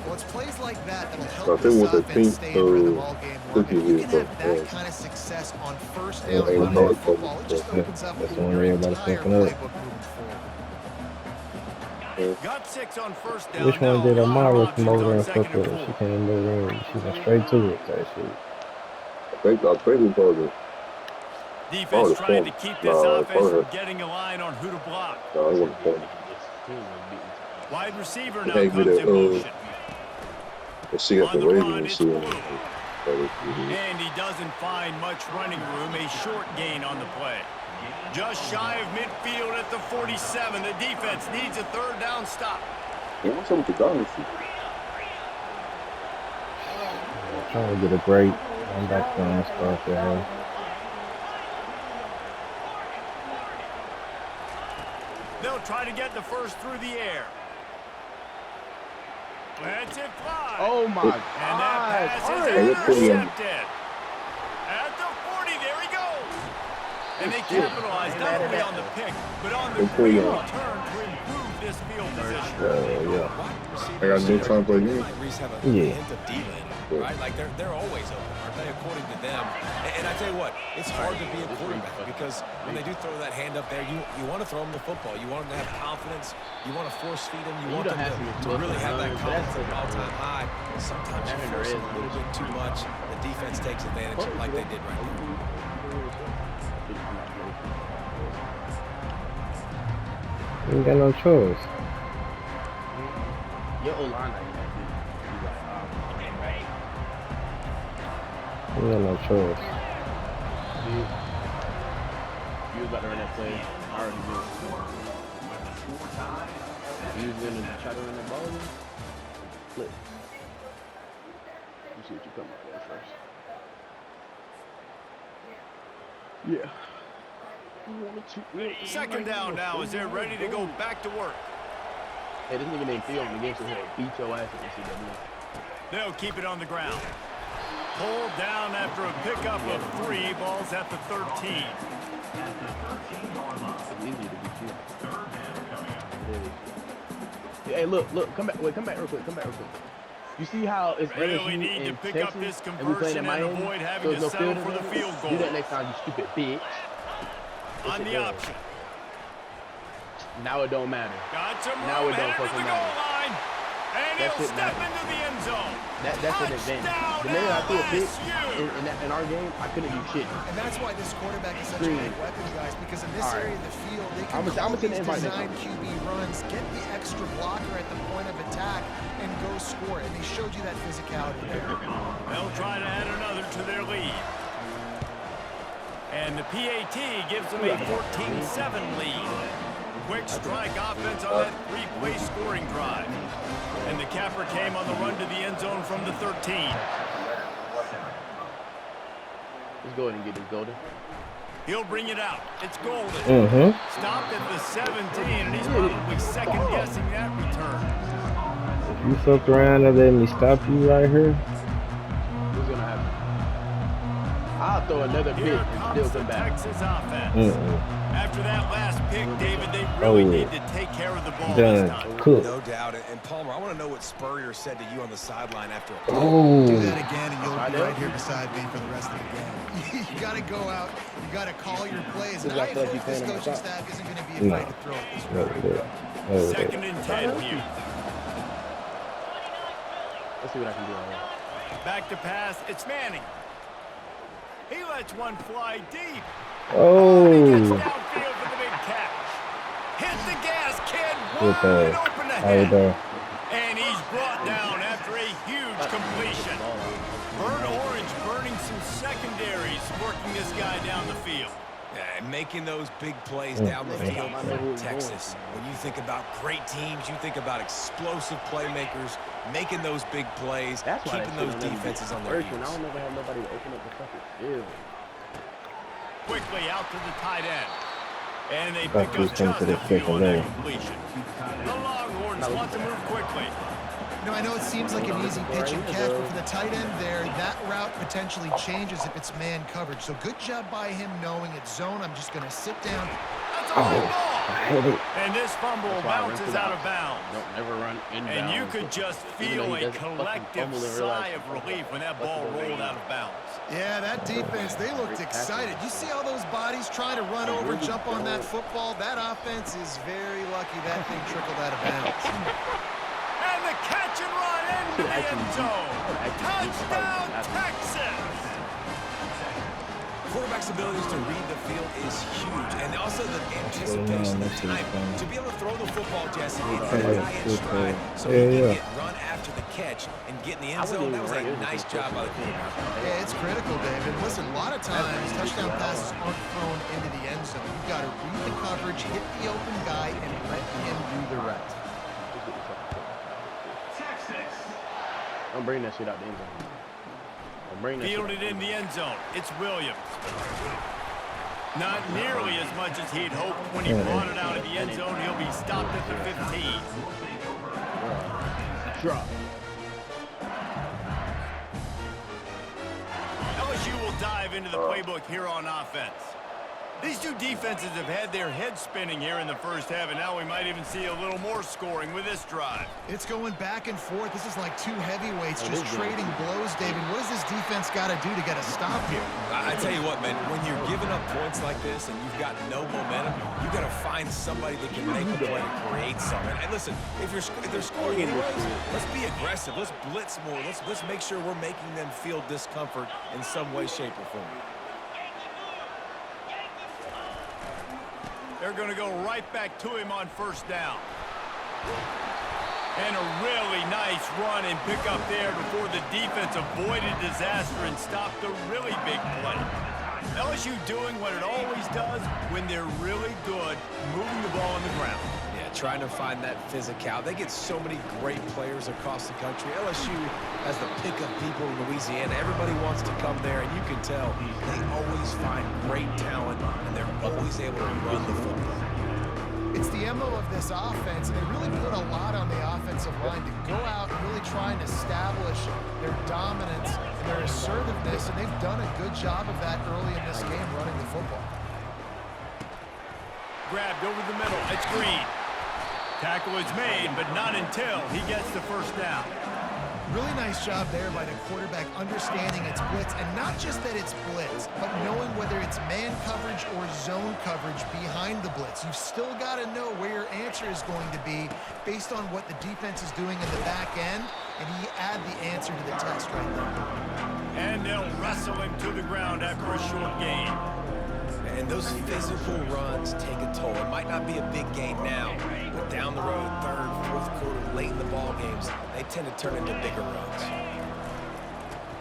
Well, it's plays like that that'll I help think this with the offense pink stay in rhythm all game long. cookie And you here, can but have that kind of success on first ain't down no running the hard cover. football. It just opens up That's the one your everybody's entire fucking up. playbook moving forward. Got 6 on first down. Which one Now did a lot of Amara come options over there on and fuck 2nd with and her? She 4. came over there and she went straight to it, that shit. I think we called it. Defense trying to keep this offense from her. getting a line on who to block. No, I wasn't calling it. Wide receiver now Hey, comes in motion. She got On the the Raven run, and it's she Blue. was. And he doesn't find much running room. A short gain on the play. Just shy of midfield at the 47. The defense needs a 3rd down stop. What's up with the dynasty? Trying to get a break. I'm back on start there. They'll try to get the first through the air. Let's it fly. Oh my God. And that pass is intercepted. At the 40, there he goes. And they capitalized not only on the pick, but on the great return to improve this field position. Yeah. I got no time for you. Yeah. Right? Like they're always open, aren't they, according to them? And I tell you what, it's hard to be a quarterback because when they do throw that hand up there, you want to throw them the football. You want them to have confidence. You want to force feed them. You want them to really have that confidence at all-time high. Sometimes you force them a little bit too much. The defense takes advantage like they did right there. You ain't got no choice. Your O-line You got no choice. You was about to run that play. I already knew. You was going to try to run that ball again? Flip. You see what you come up with first. Yeah. 2nd down now as they're ready to go back to work. Hey, this nigga named Theo in the game said he'll beat your ass at NCAA. They'll keep it on the ground. Pulled down after a pickup of 3. Balls at the 13. It's easy to beat you. Hey, look, come back. Wait, come back real quick. You see how it's Really LSU need to and pick Texas, up this and we playing at conversion and Miami, avoid so having there's to no settle field for the advantage? field goal. Do that next time, you stupid bitch. On the option. Now it don't matter. Got some room, Now it don't headed to the fucking goal matter. line. And That he'll shit step matters. into the end zone. That's an advantage. Touchdown, The minute I threw a pick LSU. in our game, I couldn't do shit. And that's why this quarterback is such a great weapon, guys, because in this area of the field, they can call these design QB runs, get the extra blocker at the point of attack, and go score. And they showed you that physicality there. They'll try to add another to their lead. And the PAT gives them a 14-7 lead. Quick strike offense on that 3-play scoring drive. And the capper came on the run to the end zone from the 13. Let's go ahead and get this golden. He'll bring it out. It's Golden. Stopped at the 17, and he's probably second-guessing that return. If you fuck around and let me stop you right here. What's going to happen? I'll throw another pick and still come back. Texas offense. After that last pick, David, they really need to take care of the ball this time. Cool. No doubt. And Palmer, I want to know what Spurrier said to you on the sideline after a Do that again, and you'll be right here beside me for the rest of the game. You got to go out. You got to call your plays. And I hope this coaching staff isn't going to be afraid to throw it this way. 2nd and 10 here. Let's see what I can do on that. Back to pass. It's Manning. He lets one fly deep. Oh. He gets downfield for the big catch. Hit the gas, kid. Wide open ahead. And he's brought down after a huge completion. Burnt Orange burning some secondaries, working this guy down the field. And making those big plays down the field for Texas. When you think about great teams, you think about explosive playmakers, making those big plays, keeping those defenses on their heels. I don't never have nobody to open up the fucking field. Quickly out to the tight end. And they pick up just a few on that completion. The Longhorns want to move quickly. You know, I know it seems like an easy pitch and catch, but for the tight end there, that route potentially changes if it's man coverage. So good job by him knowing it's zone. I'm just going to sit down. That's a high ball. hate it. And this fumble That's why I bounces rented out out. of bounds. Don't never run inbound. And you could just feel a collective sigh of relief when that ball rolled out of bounds. Yeah, that defense, they looked excited. You see all those bodies trying to run over, jump on that football? That offense is very lucky that thing trickled out of bounds. And the catch and run into the end zone. Touchdown, Texas! Quarterback's abilities to read the field is huge, and also the anticipation, the time to be able to throw the football, Jesse, it's a guy in stride, so he can get run after the catch and get in the end zone. That was a nice job by the quarterback. Yeah, it's critical, David. Listen, a lot of times touchdown passes aren't thrown into the end zone. You've got to read the coverage, hit the open guy, and let him do the rest. Don't bring that shit out the end zone. Don't bring that Fielded in the end zone. It's Williams. Not nearly as much as he'd hoped when he brought it out of the end zone. He'll be stopped at the 15. Drop. LSU will dive into the playbook here on offense. These two defenses have had their heads spinning here in the first half, and now we might even see a little more scoring with this drive. It's going back and forth. This is like two heavyweights just trading blows, David. What does this defense got to do to get a stop here? I tell you what, man, when you're giving up points like this and you've got no momentum, you've got to find somebody that can make a play to create something. And listen, if they're scoring anyways, let's be aggressive. Let's blitz more. Let's make sure we're making them feel discomfort in some way, shape, or form. They're going to go right back to him on first down. And a really nice run and pick up there before the defense avoided disaster and stopped a really big play. LSU doing what it always does when they're really good, moving the ball on the ground. Yeah, trying to find that physicality. They get so many great players across the country. LSU has the pick of people in Louisiana. Everybody wants to come there, and you can tell they always find great talent, and they're always able to run the football. It's the MO of this offense, and they really put a lot on the offensive line to go out and really try and establish their dominance and their assertiveness, and they've done a good job of that early in this game running the football. Grabbed over the middle. It's Green. Tackle is made, but not until he gets the first down. Really nice job there by the quarterback understanding it's blitz, and not just that it's blitz, but knowing whether it's man coverage or zone coverage behind the blitz. You've still got to know where your answer is going to be based on what the defense is doing in the back end, and he add the answer to the test right there. And they'll wrestle him to the ground after a short gain. And those physical runs take a toll. It might not be a big gain now, but down the road, third, fourth quarter, late in the ball games, they tend to turn into bigger runs.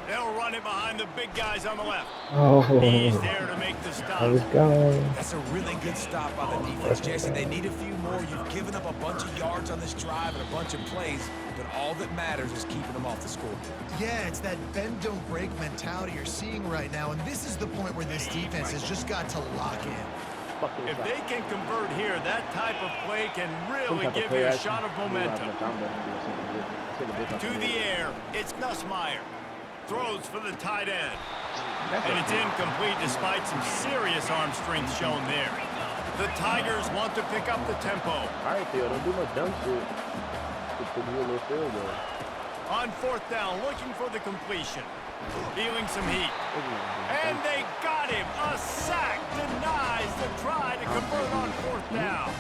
They'll run it behind the big guys on the left. Oh, He's there to make the stop. I was going. That's a really good stop by the defense, Jesse. They need a few more. You've given up a bunch of yards on this drive and a bunch of plays, but all that matters is keeping them off the scoreboard. Yeah, it's that bend, don't break mentality you're seeing right now, and this is the point where this defense has just got to lock in. If they can convert here, that type of play can really give you a shot of momentum. To the air, it's Nussmeier. Throws for the tight end. And it's incomplete despite some serious arm strength shown there. The Tigers want to pick up the tempo. All right, Theo, don't do no dumb shit. Just put you a little field goal. On fourth down, looking for the completion. Feeling some heat. And they got him. A sack denies the try to convert on fourth down.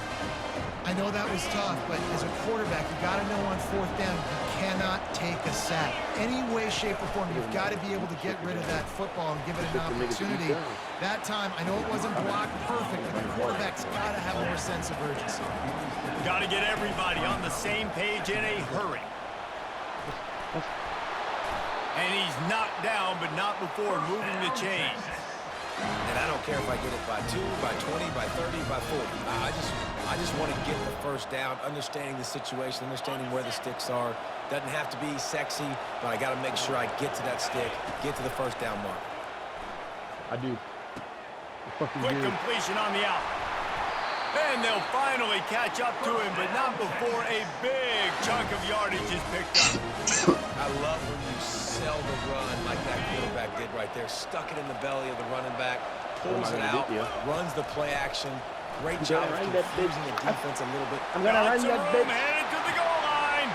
I know that was tough, but as a quarterback, you got to know on fourth down, you cannot take a sack. Any way, shape, or form, you've got to be able to get rid of that football and give it an opportunity. That time, I know it wasn't blocked perfect, but the quarterback's got to have more sense of urgency. Got to get everybody on the same page in a hurry. And he's knocked down, but not before moving the chains. And I don't care if I get it by 2, by 20, by 30, by 40. I just want to get the first down, understanding the situation, understanding where the sticks are. Doesn't have to be sexy, but I got to make sure I get to that stick, get to the first down mark. I do. Quick completion on the out. And they'll finally catch up to him, but not before a big chunk of yardage is picked up. I love when you sell the run like that quarterback did right there. Stuck it in the belly of the running back, pulls it out, runs the play action, Great job of confusing the defense a little bit. I'm gonna run that bitch. Headed to the goal line,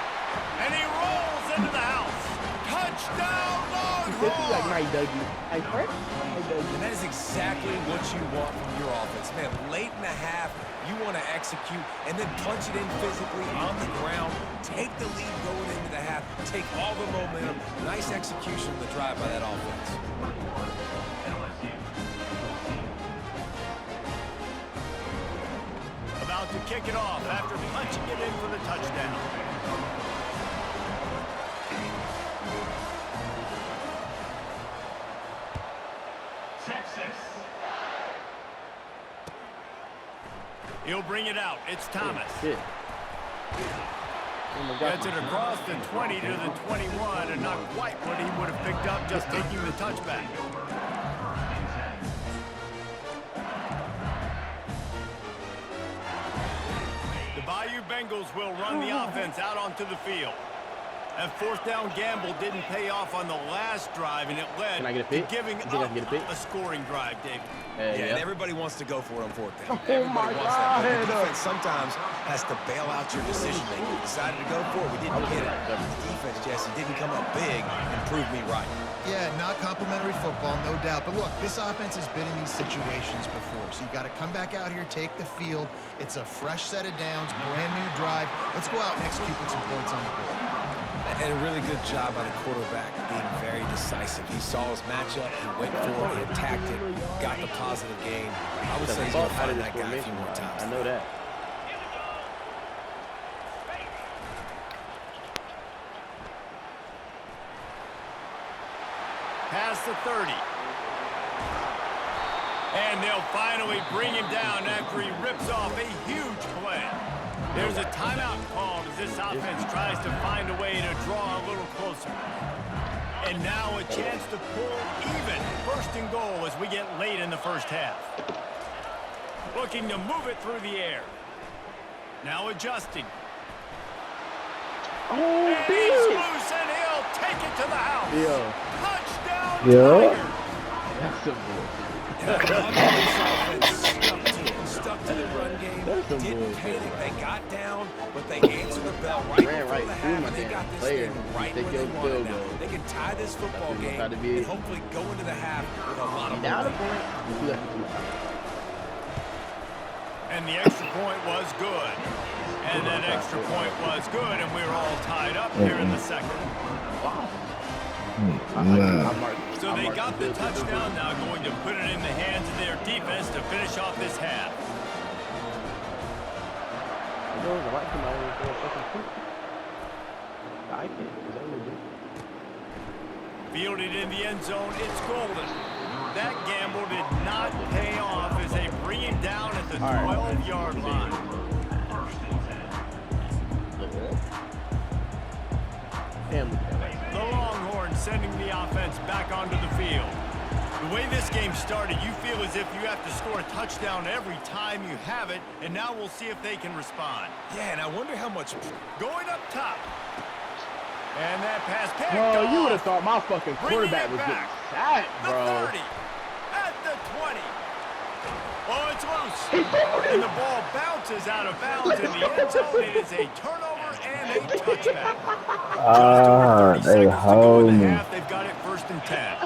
and he rolls into the house. Touchdown, This is like Longhorns! my Dougie. I first, my Dougie. And that is exactly what you want from your offense. Man, late in the half, you want to execute and then punch it in physically on the ground. Take the lead going into the half. Take all the momentum. Nice execution of the drive by that offense. About to kick it off after punching it in for the touchdown. He'll bring it out. It's Thomas. Shit. Oh my God. Gets it across the 20 to the 21, and not quite what he would have picked up just taking the touchback. The Bayou Bengals will run the offense out onto the field. That fourth down gamble didn't pay off on the last drive, and it led Can I get a to pick? giving You think I up can get a pick? a scoring drive, David. Yeah, and everybody wants to go for it on fourth down. Oh my Everybody wants that. But the God. defense sometimes has to bail out your decision making. We decided to go for it. We didn't get it. The defense, Jesse, didn't come up big and prove me right. Yeah, not complimentary football, no doubt. But look, this offense has been in these situations before. So you got to come back out here, take the field. It's a fresh set of downs, brand new drive. Let's go out and execute with some points on the board. And a really good job by the quarterback being very decisive. He saw his matchup, he went for it, he attacked it, got the positive gain. I would say he's going to find that guy a few more times. I know that. Past the 30. And they'll finally bring him down after he rips off a huge play. There's a timeout called as this offense tries to find a way to draw a little closer. And now a chance to pull even first and goal as we get late in the first half. Looking to move it through the air. Now adjusting. Oh, And he's bitch. loose and he'll take it to the house. Yeah. Touchdown, Yeah. Tigers. That's some bullshit. Stuck to the run game, That's some didn't bullshit. panic, they got down, but they answered the bell right Ran before right the through half, my and they damn got this player. thing right Take where they your want it field now. goal. They can tie this football That's what game it's gotta be. and hopefully go into the half with a lot of Down a momentum. point. You left it too much. And the extra point was good. And that extra point was good, and we're all tied up here in the second. So they got the touchdown, now going to put it in the hands of their defense to finish off this half. I like somebody for a second point. I can't. Is that what we do? Fielded in the end zone, it's golden. That gamble did not pay off as they bring him down at the 12-yard line. The Longhorns sending the offense back onto the field. The way this game started, you feel as if you have to score a touchdown every time you have it, and now we'll see if they can respond. Yeah, and I wonder how much... Going up top. And that pass picked Bro, off. you would have thought my fucking quarterback was getting sacked, The bro. 30. At the 20. Oh, it's loose. And the ball bounces out of bounds in the end zone. It is a turnover and a touchback. Just over 30 They seconds to go in hold the me. half. They've got it 1st and 10.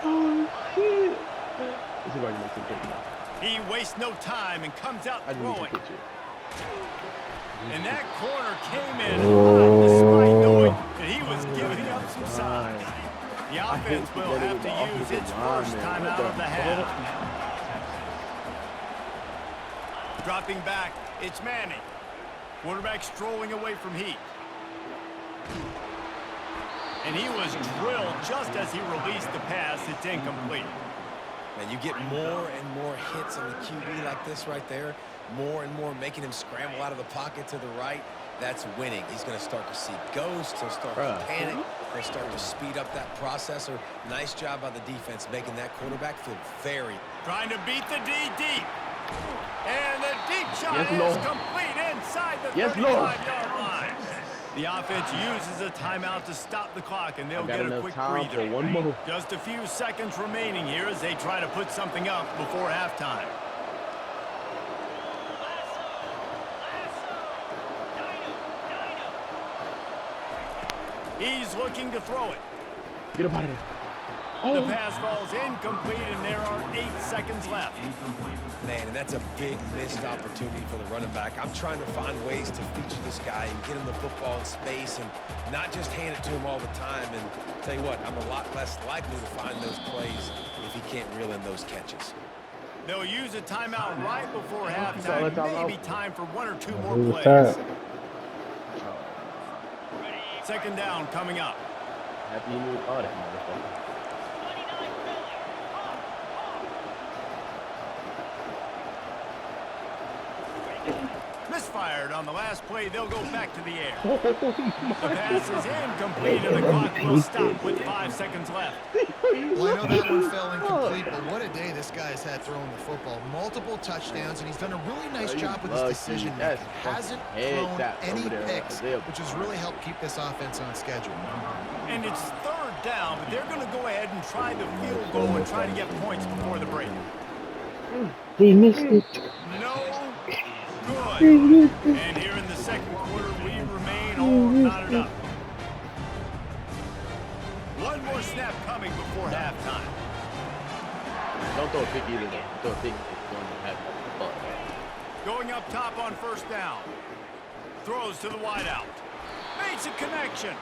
Oh, shit. Let's see if I can make some picture now. He wastes no time and comes out I just need a throwing. picture. And that corner came in hot despite knowing that he was giving up some size. The offense will have to use its first timeout of the half. Dropping back, it's Manning. Quarterback strolling away from Heat. And he was drilled just as he released the pass. It's incomplete. Man, you get more and more hits on the QB like this right there. More and more making him scramble out of the pocket to the right. That's winning. He's going to start to see ghosts. He'll start to panic. He'll start to speed up that processor. Nice job by the defense making that quarterback feel very... Trying to beat the D deep. And the deep shot Yes, is Lord. complete inside the Yes, Lord. 35-yard line. The offense uses a timeout to stop the clock, and they'll I got get a enough quick time breather. for one more. Just a few seconds remaining here as they try to put something up before halftime. He's looking to throw it. Get up out of there. The pass falls incomplete, and there are 8 seconds left. Man, and that's a big missed opportunity for the running back. I'm trying to find ways to feature this guy and get him the football in space and not just hand it to him all the time. And tell you what, I'm a lot less likely to find those plays if he can't reel in those catches. They'll use a timeout right before halftime. Maybe time for 1 or 2 more plays. Second down coming up. Happy you knew all that, motherfucker. Misfired on the last play. They'll go back to the air. The pass is incomplete, and the clock will stop with 5 seconds left. Well, I know that one fell incomplete, but what a day this guy's had throwing the football. Multiple touchdowns, and he's done a really nice job with his decision making. Hasn't thrown any picks, which has really helped keep this offense on schedule. And it's third down, but they're going to go ahead and try the field goal and try to get points before the break. He missed it. No good. And here in the second quarter, we remain all knotted up. One more snap coming before halftime. Don't throw a pick either, though. Throw a pick if it's going to happen. Going up top on first down. Throws to the wideout. Makes a connection.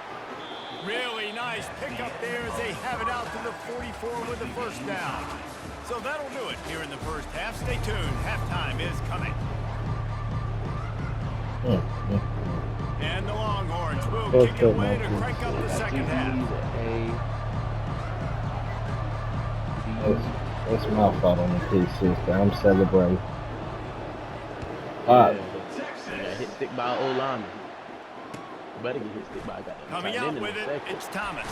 Really nice pickup there as they have it out to the 44 with the first down. So that'll do it here in the first half. Stay tuned. Halftime is coming. And the Longhorns will kick it away to crank up the second half. That's my fault on the P6. I'm celebrating. Yeah, got hit stick by an old lineman. Better get hit stick by a guy. Coming out with it, it's Thomas.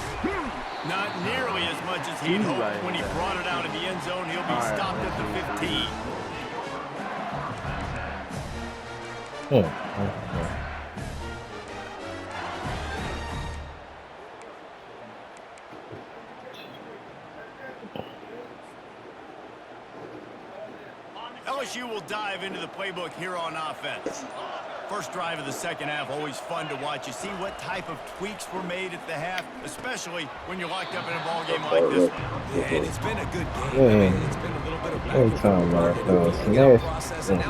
Not nearly as much as he'd hoped when he brought it out of the end zone. He'll be stopped at the 15. LSU will dive into the playbook here on offense. First drive of the second half, always fun to watch. You see what type of tweaks were made at the half, especially when you're locked up in a ball game like this one. Yeah, and it's been a good game. I mean, it's been a little bit of back and forth and now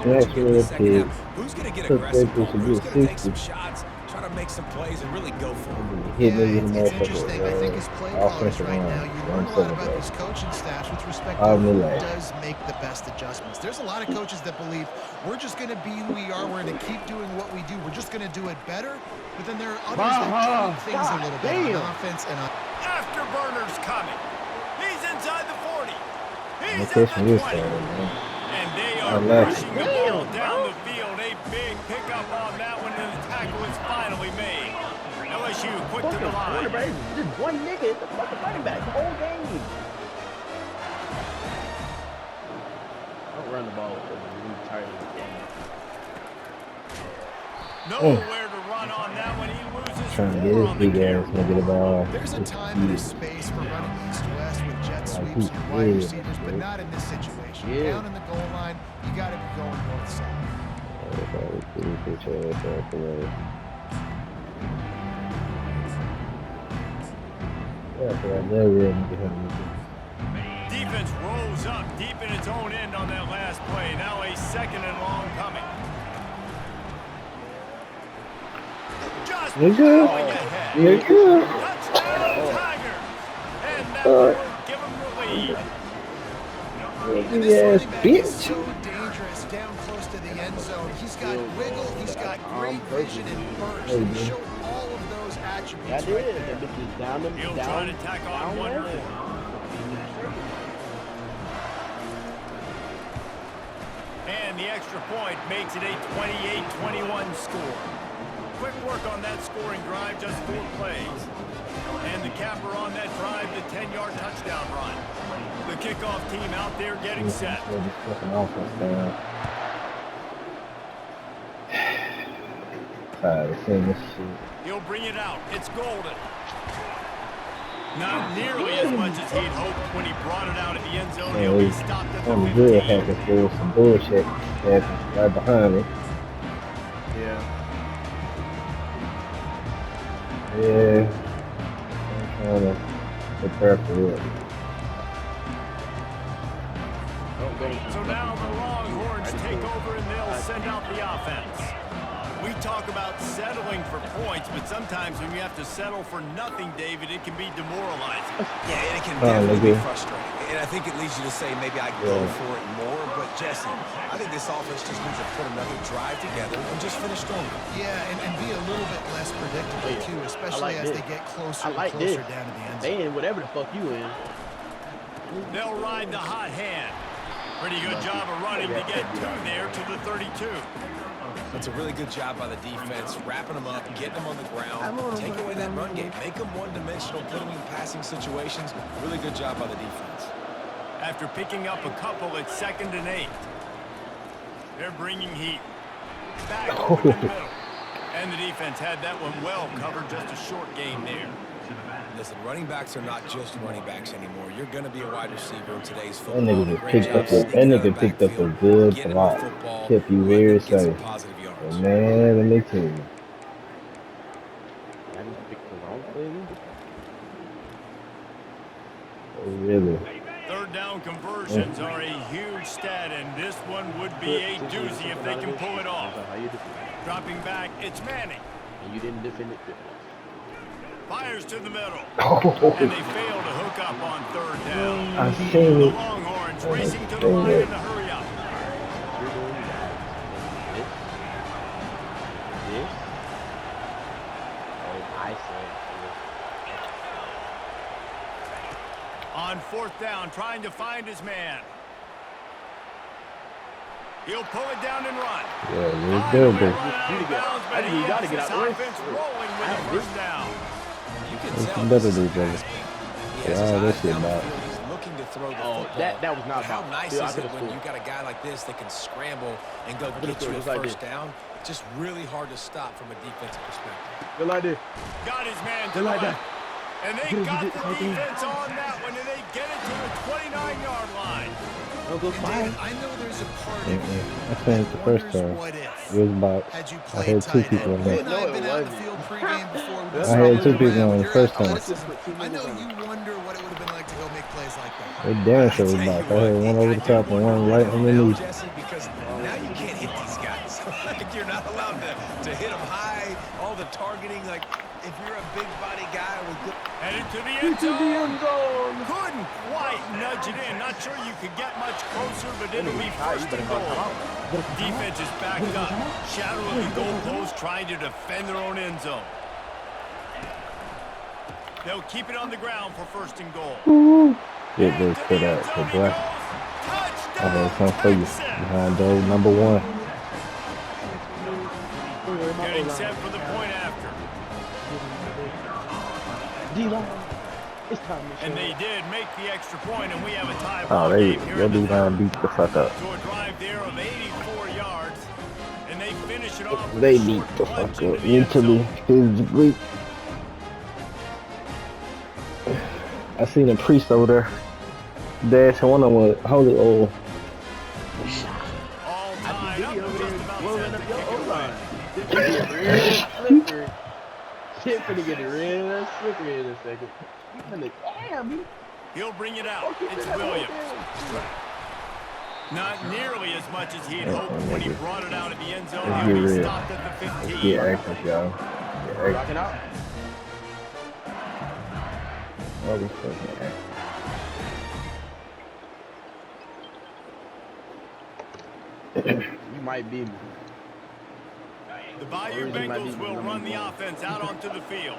we're getting the second half. Who's going to get aggressive? Who's going to take some shots, try to make some plays, and really go for it? Yeah, it's interesting. I think as play callers right now, you learn a lot about these coaching staffs with respect to who does make the best adjustments. There's a lot of coaches that believe we're just going to be who we are. We're going to keep doing what we do. We're just going to do it better. But then there are others that tweak things a little bit on offense and on. Afterburner's coming. He's inside the 40. He's at the 20. And they are pushing the ball down the field. A big pickup on that one, and the tackle is finally made. LSU quick to the line. Just one nigga is the fucking running back the whole game. Don't run the ball with them. You're tired of the game. Nowhere to run on that one. He loses Trying to 4 get on his the big ass carry. nigga the ball. There's a time and a space for running east-west with jet sweeps and wide receivers, but not in this situation. Down in the goal line, you got to be going north south. Defense rolls up deep in its own end on that last play. Now a second and long coming. Just going ahead. Touchdown Tigers. And that will give them the lead. This running back is so dangerous down close to the end zone. He's got wiggle, he's got great vision and burst. He showed all of those attributes right there. He'll try to tack on one more. And the extra point makes it a 28-21 score. Quick work on that scoring drive, just 4 plays. And the capper on that drive, the 10-yard touchdown run. The kickoff team out there getting set. He'll bring it out. It's Golden. Not nearly as much as he'd hoped when he brought it out of the end zone. He'll be stopped at the 15. Good happened for some bullshit happened right behind me. Yeah. Yeah. gotta prepare for it. So now the Longhorns take over and they'll send out the offense. We talk about settling for points, but sometimes when you have to settle for nothing, David, it can be demoralizing. Yeah, and it can definitely be frustrating. And I think it leads you to say maybe I go for it more. But, Jesse, I think this offense just needs to put another drive together and just finish stronger. Yeah, and be a little bit less predictable, too, especially as they get closer and closer down to the end zone. Man, whatever the fuck you in. They'll ride the hot hand. Pretty good job of running to get two there to the 32. That's a really good job by the defense, wrapping them up, getting them on the ground, take away that run game, make them one-dimensional, put them in passing situations. Really good job by the defense. After picking up a couple, it's 2nd and 8. They're bringing heat. Back over the middle. And the defense had that one well covered, just a short gain there. Listen, running backs are not just running backs anymore. You're going to be a wide receiver in today's football. That nigga picked up a good block. Kept you very safe. But man, let me tell you. I just picked the wrong thing. Oh, really? Third down conversions are a huge stat, and this one would be a doozy if they can pull it off. Dropping back, it's Manning. And you didn't defend it good. Fires to the middle. And they fail to hook up on 3rd down. I seen The it. Longhorns racing to the line in a hurry up. You're doing that. This. Oh, I said. On 4th down, trying to find his man. He'll pull it down and run. Yeah, you're good, Finally but run out of bounds, but he has this offense rolling with the 1st down. it's better to do, brother. Yeah, this shit not. He's looking to throw the Oh, football. that was not How bad. nice Dude, I is it could've when scored. you got a guy like this that can scramble and go could've get you scored a just like first this. down? Just really hard to stop from a defensive perspective. Good idea. Got his man to Good the like left. that. And they Could've got did the something. defense on that one, and they get it to the 29-yard line. Don't go And fire. David, I know there's a part of you I finished the that first wonders time. what if. It was about, Had you I played had two tight people end? on You that. and I have No, been it out in the wasn't. field pregame before. I We've had two been people around on the your first time. athleticism. I know you wonder what it would have been like to go make plays like that. They damn sure was about. I had one over the top and one right underneath. Jesse, because now you can't hit these guys. Like, you're not allowed to hit them high, all the targeting. Like, if you're a big body guy with good... Headed to the end zone. Couldn't quite nudge it in. Not sure you could get much closer, but it'll be 1st and goal. Defense is backed up. Shadow of the goalpost trying to defend their own end zone. They'll keep it on the ground for 1st and goal. Get this put out for black. I had Touchdown, some for you. Texas. Behind goal number 1. Getting set for the point after. D-line. It's time to And they did make the extra point, and we have a tie Oh, ball they game here in the D line beat the fuck up. So a drive there of 84 yards, and they finish it off with They a beat short the punch fuck into up the end mentally, zone. physically. I seen a priest over there dashing one of them with holy oil. All tied up, just about set to kick it away. Slippery. Shit finna get real slippery in a second. Damn, He'll bring it out. It's Williams. Not nearly as much as he had hoped when he brought it out of the end zone. Let's He'll get be real. stopped at the 15. Get active, y'all. Get active. Rocking out. All this fucking active. You might be. The Bayou Bengals will run the offense out onto the field.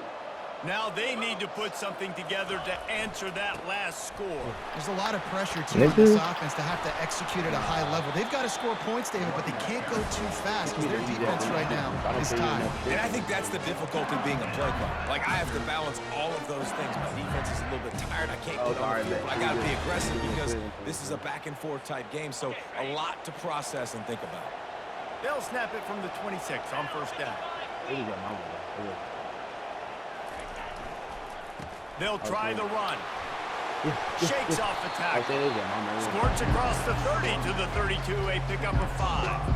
Now they need to put something together to answer that last score. There's a lot of pressure, too, on this offense to have to execute at a high level. They've got to score points, David, but they can't go too fast because their defense right now is tied. And I think that's the difficulty being a play caller. Like, I have to balance all of those things. My defense is a little bit tired. I can't put on the field, but I got to be aggressive because this is a back-and-forth type game. So a lot to process and think about. They'll snap it from the 26 on 1st down. They'll try the run. Shakes off the tackle. Squirts across the 30 to the 32, a pickup of 5.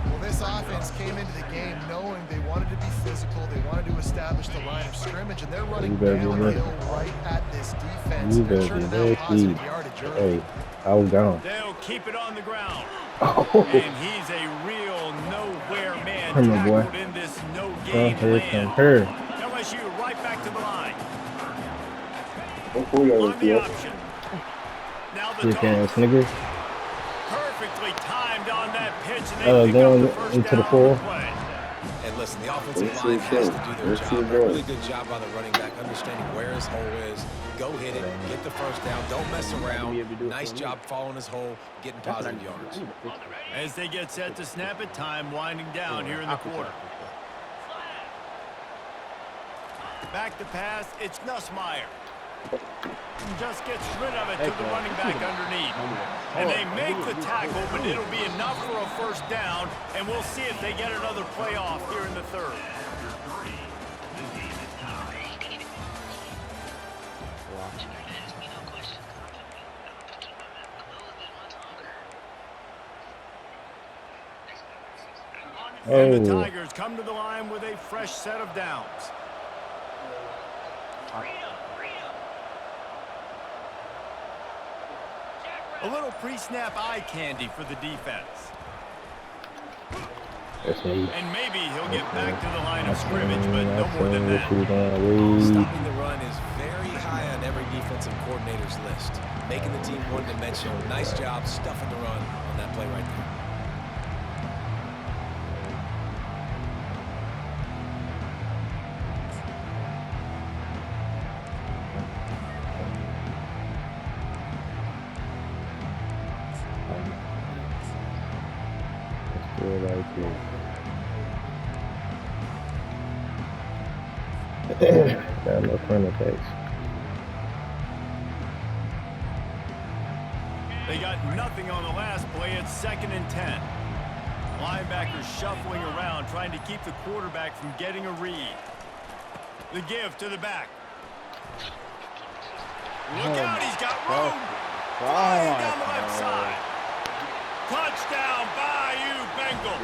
Well, this offense came into the game knowing they wanted to be physical, they wanted to establish the line of scrimmage, and they're running downhill right at this defense. They're churning out positive yardage early. Hey, I was gone. They'll keep it on the ground. Oh. And he's a real nowhere man Come on, boy. tackled in this no-game land. LSU right back to the line. On the option. Now the toss. Nigga. Perfectly timed on that pitch. And they going pick up the first into the down full. on the play. And listen, the offensive line has to do their job. A really good job by the running back, understanding where his hole is. Go hit it, get the first down, don't mess around. Nice job following his hole, getting positive yards. As they get set to snap it, time winding down here in the quarter. Back to pass, it's Nussmeier. Just gets rid of it to the running back underneath. And they make the tackle, but it'll be enough for a first down, and we'll see if they get another play off here in the third. And the Tigers come to the line with a fresh set of downs. A little pre-snap eye candy for the defense. And maybe he'll get back to the line of scrimmage, but no more than that. Stopping the run is very high on every defensive coordinator's list. Making the team one-dimensional. Nice job stuffing the run on that play right there. Got no corner backs. They got nothing on the last play. It's 2nd and 10. Linebackers shuffling around, trying to keep the quarterback from getting a read. The give to the back. Look out, he's got room. Flying down the left side. Touchdown, Bayou Bengals.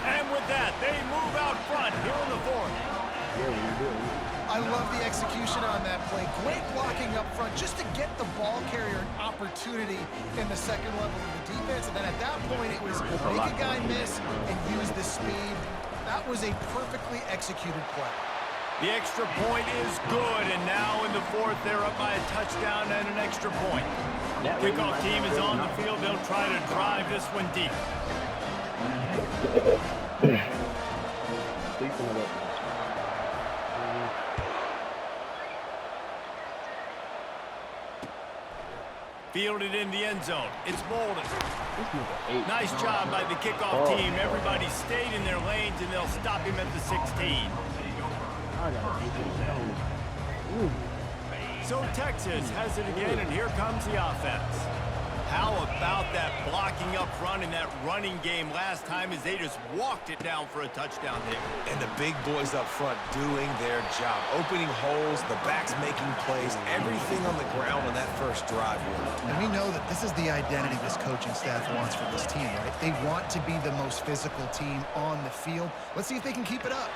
And with that, they move out front here in the fourth. I love the execution on that play. Great blocking up front just to get the ball carrier an opportunity in the second level of the defense. And then at that point, it was make a guy miss and use the speed. That was a perfectly executed play. The extra point is good, and now in the fourth, they're up by a touchdown and an extra point. Kickoff team is on the field. They'll try to drive this one deep. Fielded in the end zone. It's Bolden. Nice job by the kickoff team. Everybody stayed in their lanes, and they'll stop him at the 16. So Texas has it again, and here comes the offense. How about that blocking up front in that running game last time as they just walked it down for a touchdown there. And the big boys up front doing their job. Opening holes, the backs making plays, everything on the ground on that first drive. And we know that this is the identity this coaching staff wants for this team, right? They want to be the most physical team on the field. Let's see if they can keep it up.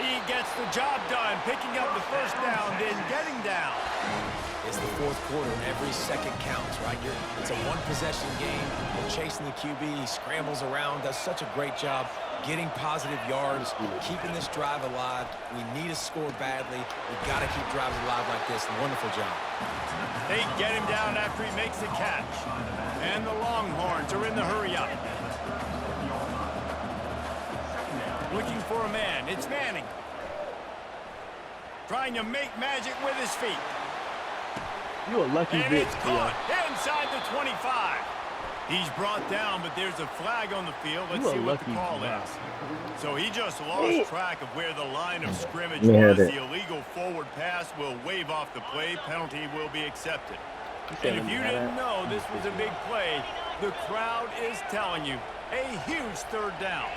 He gets the job done, picking up the first down, then getting down. It's the fourth quarter. Every second counts, right? It's a one-possession game. We're chasing the QB. He scrambles around, does such a great job getting positive yards, keeping this drive alive. We need to score badly. We've got to keep drives alive like this. Wonderful job. They get him down after he makes the catch. And the Longhorns are in the hurry-up. Looking for a man. It's Manning. Trying to make magic with his feet. You a lucky and bitch, it's caught inside the 25. He's brought down, but there's a flag on the field. Let's see what the call is. So he just lost track of where the line of scrimmage was. The illegal forward pass will wave off the play. Penalty will be accepted. And if you didn't know this was a big play, the crowd is telling you a huge third down.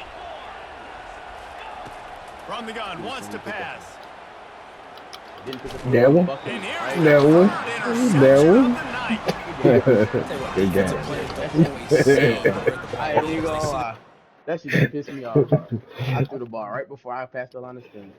From the gun, wants to pass. That one. That one. Good game. I ain't gonna lie. That shit just pissed me off. I threw the ball right before I passed the line of scrimmage.